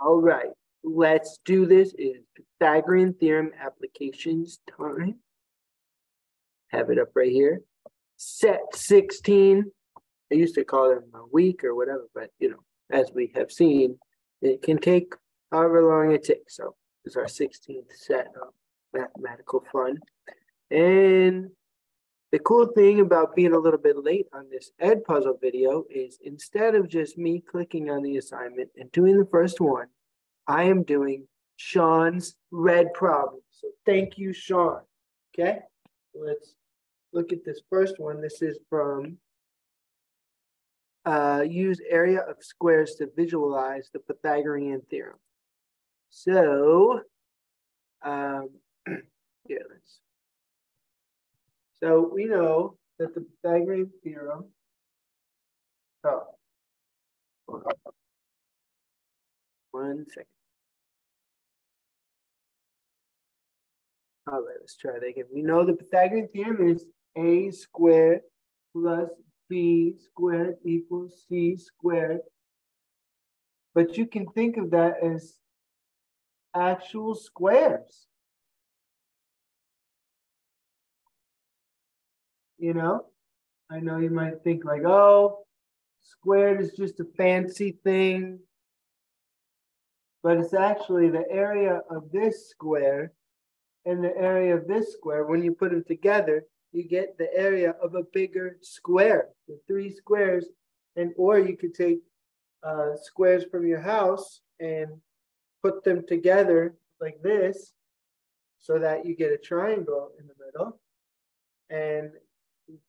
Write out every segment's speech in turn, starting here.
All right, let's do this. It's Pythagorean theorem applications time. Have it up right here. Set 16. I used to call them a week or whatever, but as we have seen, it can take however long it takes. So this is our 16th set of mathematical fun. And the cool thing about being a little bit late on this Edpuzzle video is instead of just me clicking on the assignment and doing the first one, I am doing Sean's red problem. So thank you, Sean. Okay, let's look at this first one. This is from use area of squares to visualize the Pythagorean theorem. So so we know that the Pythagorean theorem, one second. All right, let's try that again. We know the Pythagorean theorem is a squared plus b squared equals c squared. But you can think of that as actual squares. I know you might think like, oh, squared is just a fancy thing. But it's actually the area of this square and the area of this square. When you put them together, you get the area of a bigger square, the 3 squares. Or you could take squares from your house and put them together like this so that you get a triangle in the middle. And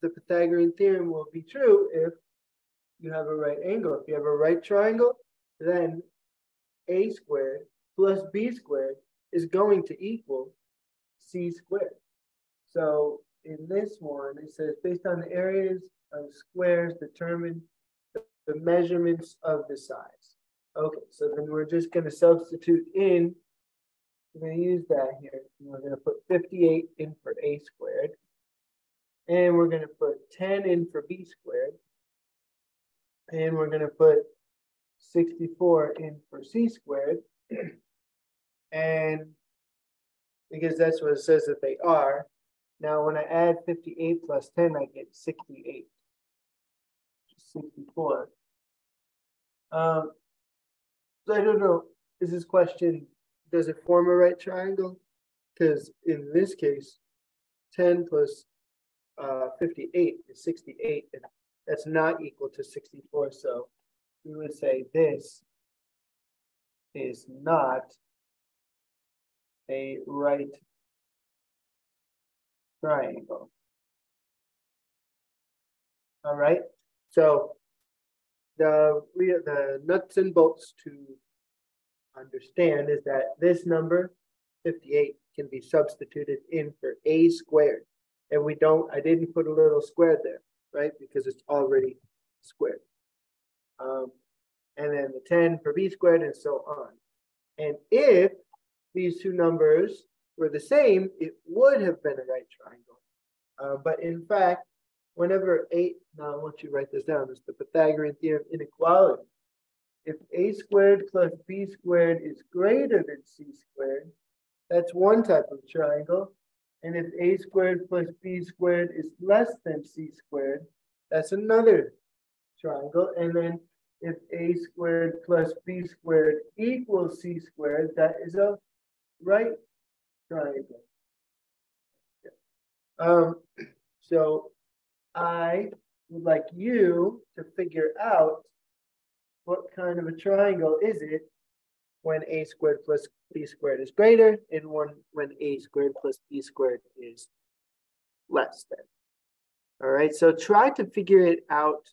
the Pythagorean theorem will be true if you have a right angle. If you have a right triangle, then a squared plus b squared is going to equal c squared. So in this one, it says based on the areas of squares, determine the measurements of the size. Okay, so then we're just going to substitute in. We're going to use that here. We're going to put 58 in for a squared. And we're going to put 10 in for b squared. And we're going to put 64 in for c squared. And because that's what it says that they are. Now, when I add 58 plus 10, I get 68. 64. So I don't know, is this question, does it form a right triangle? Because in this case, 10 plus 58 is 68, and that's not equal to 64. So we would say this is not a right triangle. All right. So the nuts and bolts to understand is that this number 58 can be substituted in for a squared. And I didn't put a little square there, right? Because it's already squared. And then the 10 for b squared and so on. And if these two numbers were the same, it would have been a right triangle. But in fact, whenever now I want you to write this down, it's the Pythagorean theorem inequality. If a squared plus b squared is greater than c squared, that's one type of triangle. And if a squared plus b squared is less than c squared, that's another triangle. And then if a squared plus b squared equals c squared, that is a right triangle. So I would like you to figure out what kind of a triangle is it when a squared plus b squared is greater and when a squared plus b squared is less than. All right, so try to figure it out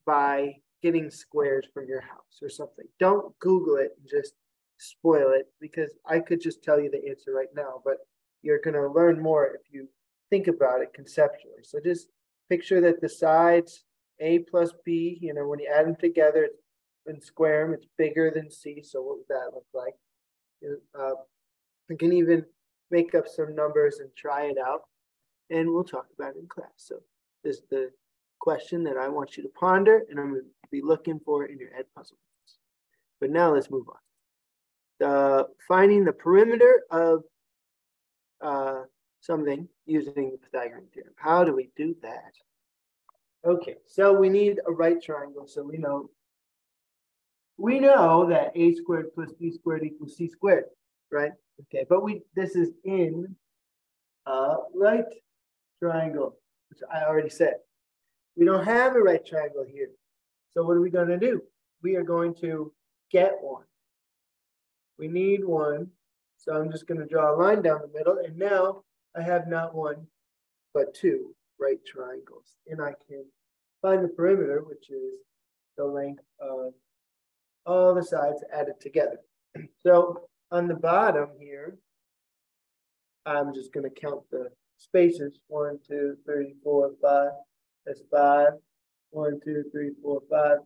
by getting squares from your house or something. Don't Google it and just spoil it, because I could just tell you the answer right now, but you're going to learn more if you think about it conceptually. So just picture that the sides a plus b, when you add them together and square them, it's bigger than c. So what would that look like? You can even make up some numbers and try it out, and we'll talk about it in class. So this is the question that I want you to ponder, and I'm going to be looking for in your Edpuzzle. But now let's move on. finding the perimeter of something using the Pythagorean theorem. How do we do that? Okay, so we need a right triangle. So we know that a squared plus b squared equals c squared, right? Okay, but this is in a right triangle, which I already said. We don't have a right triangle here. So what are we going to do? We are going to get one. We need one. So I'm just going to draw a line down the middle. And now I have not one, but two right triangles. And I can find the perimeter, which is the length of all the sides added together. So on the bottom here, I'm just going to count the spaces. 1, 2, 3, 4, 5. That's 5. 1, 2, 3, 4, 5.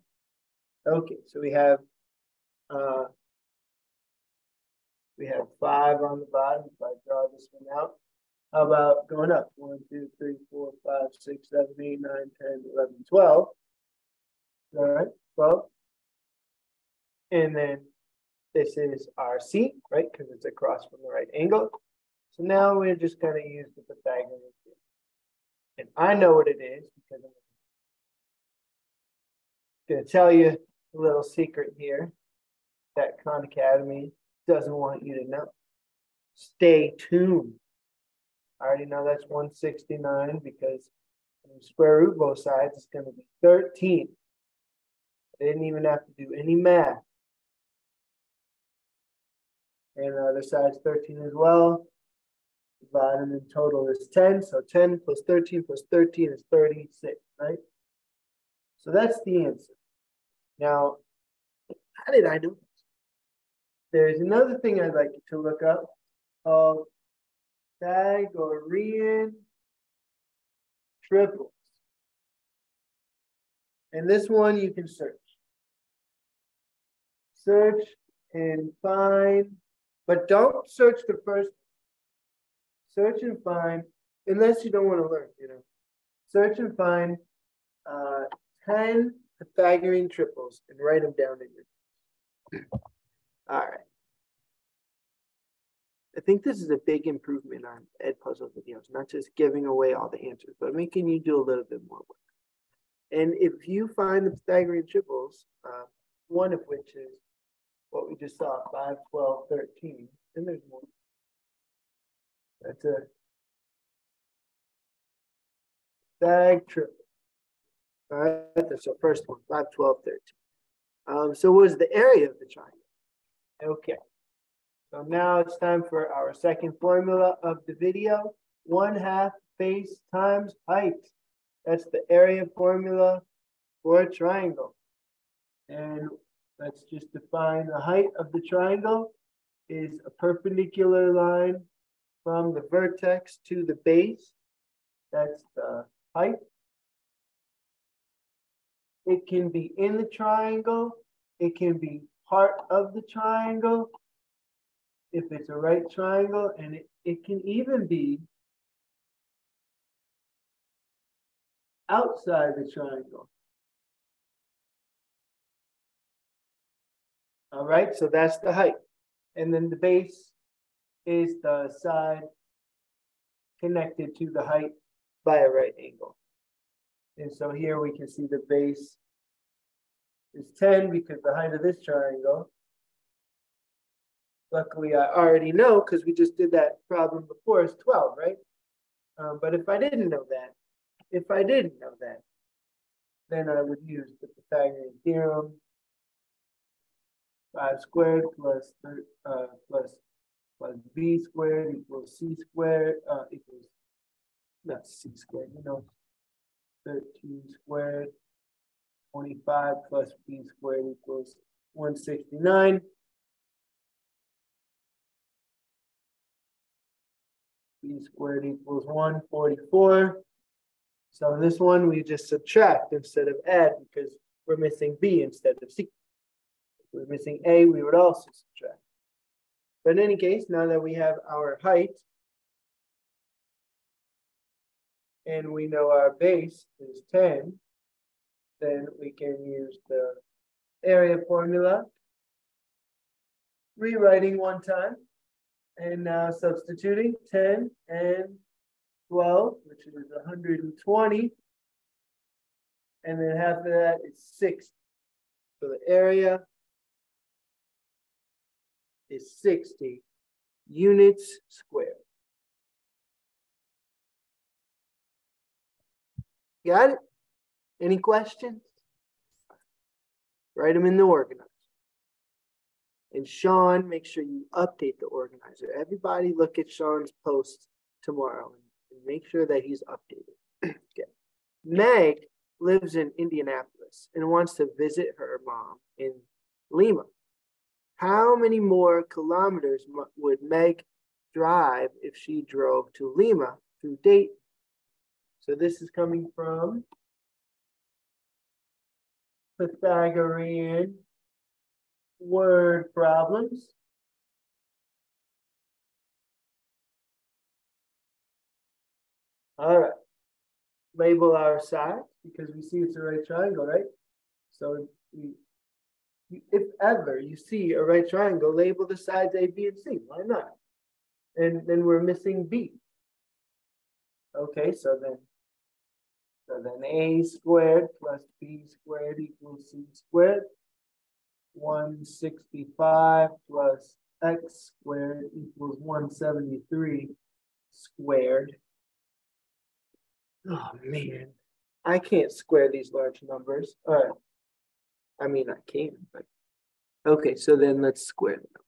Okay, so we have 5 on the bottom. If I draw this one out, how about going up? 1, 2, 3, 4, 5, 6, 7, 8, 9, 10, 11, 12. All right, 12. And then this is our C, right? Because it's across from the right angle. So now we're just going to use the Pythagorean theorem. And I know what it is because I'm going to tell you a little secret here that Khan Academy doesn't want you to know. Stay tuned. I already know that's 169 because when you square root both sides, it's going to be 13. I didn't even have to do any math. And the other side's 13 as well. Divided in total is 10. So 10 plus 13 plus 13 is 36, right? So that's the answer. Now, how did I do this? There's another thing I'd like you to look up called Pythagorean triples. And this one you can search. Search and find, but don't search the first. Search and find, unless you don't want to learn, Search and find 10 Pythagorean triples and write them down in your. All right. I think this is a big improvement on Edpuzzle videos, not just giving away all the answers, but making you do a little bit more work. And if you find the Pythagorean triples, one of which is what we just saw, 5, 12, 13, then there's more. That's a Pythag triple. All right, that's the first one, 5, 12, 13. So what is the area of the triangle? Okay. So now it's time for our second formula of the video. 1/2 base times height. That's the area formula for a triangle. And let's just define the height of the triangle is a perpendicular line from the vertex to the base. That's the height. It can be in the triangle. It can be part of the triangle if it's a right triangle, and it can even be outside the triangle. All right, so that's the height. And then the base is the side connected to the height by a right angle. And so here we can see the base is 10 because the height of this triangle, luckily I already know because we just did that problem before, is 12, right? But if I didn't know that, then I would use the Pythagorean theorem. 5 squared plus b squared equals c squared equals, not c squared, 13 squared. 25 plus b squared equals 169. B squared equals 144. So in this one, we just subtract instead of add because we're missing b instead of c. If we're missing a, we would also subtract. But in any case, now that we have our height and we know our base is 10, then we can use the area formula. rewriting one time. And now substituting 10 and 12, which is 120. And then half of that is 60. So the area is 60 units squared. Got it? Any questions? Write them in the organizer. And Sean, make sure you update the organizer. Everybody look at Sean's post tomorrow and make sure that he's updated. Okay. Meg lives in Indianapolis and wants to visit her mom in Lima. How many more kilometers would Meg drive if she drove to Lima through Dayton? So this is coming from Pythagorean word problems. All right. Label our sides because we see it's a right triangle, right? So if ever you see a right triangle, label the sides A, B, and C. Why not? And then we're missing B. Okay, so then A squared plus B squared equals C squared. 165 plus X squared equals 173 squared. Oh man, I can't square these large numbers. All right. I mean, I can, but okay, so then let's square them.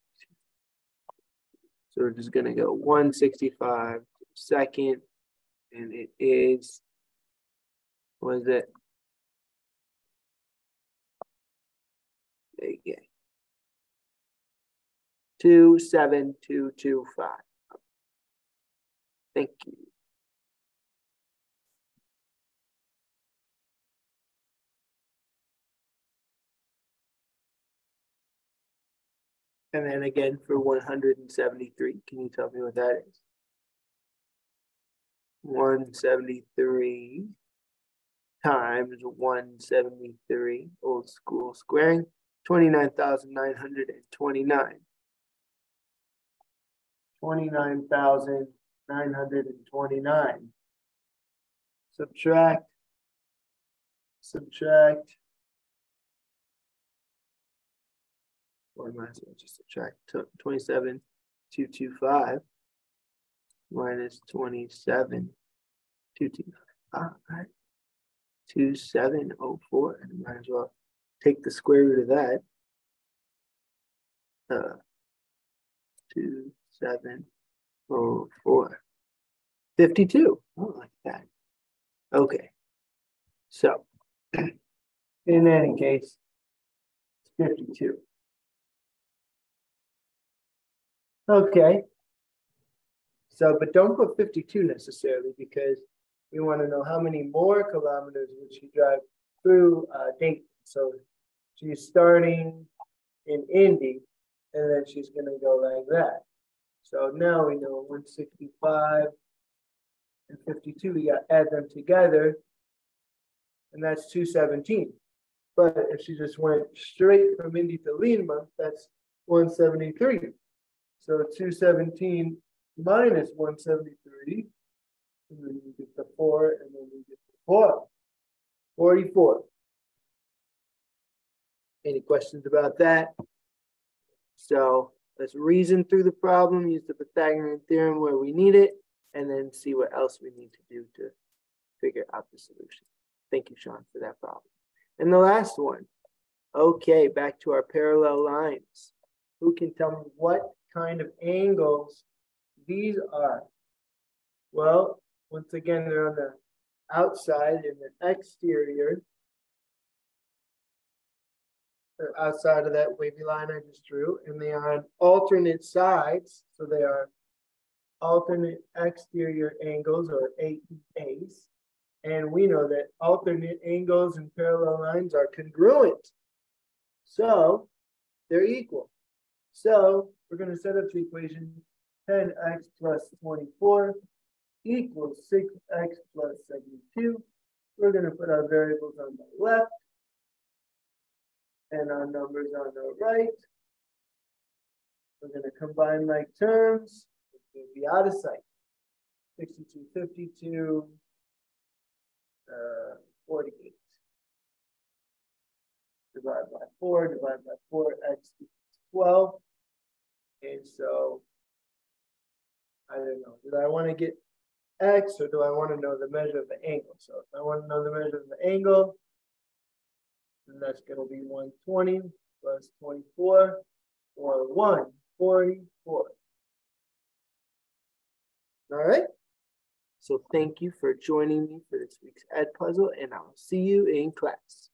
So we're just gonna go 165 second, and it is, what is it? Again. 27225. Thank you. And then again for 173, can you tell me what that is? 173 times 173, old school squaring, 29,929. 29,929. Subtract. Or I might as well just subtract 27,225 minus 27,225. Right? 2704, and I might as well take the square root of that. 2704. 52. I don't like that. Okay. So, in any case, it's 52. Okay. So, but don't put 52 necessarily because we want to know how many more kilometers would she drive through Dayton. So she's starting in Indy, and then she's going to go like that. So now we know 165 and 52. We got to add them together, and that's 217. But if she just went straight from Indy to Lima, that's 173. So 217 minus 173. And then we get the 4, and then we get the 4. 44. Any questions about that? So let's reason through the problem, use the Pythagorean theorem where we need it, and then see what else we need to do to figure out the solution. Thank you, Sean, for that problem. And the last one. Okay, back to our parallel lines. Who can tell me what kind of angles these are? Well, once again, they're on the outside in the exterior, or outside of that wavy line I just drew, and they are on alternate sides, so they are alternate exterior angles, or AEAs, and we know that alternate angles and parallel lines are congruent, so they're equal. So we're going to set up the equation 10x plus 24 equals 6x plus 72. We're going to put our variables on the left and our numbers on the right. We're going to combine like terms. It'll be out of sight. 62, 52, 48. Divide by 4, divide by 4, x equals 12. And so, I don't know. Did I want to get x or do I want to know the measure of the angle? So if I want to know the measure of the angle, then that's going to be 120 plus 24 or 144. All right. So thank you for joining me for this week's Ed Puzzle, and I'll see you in class.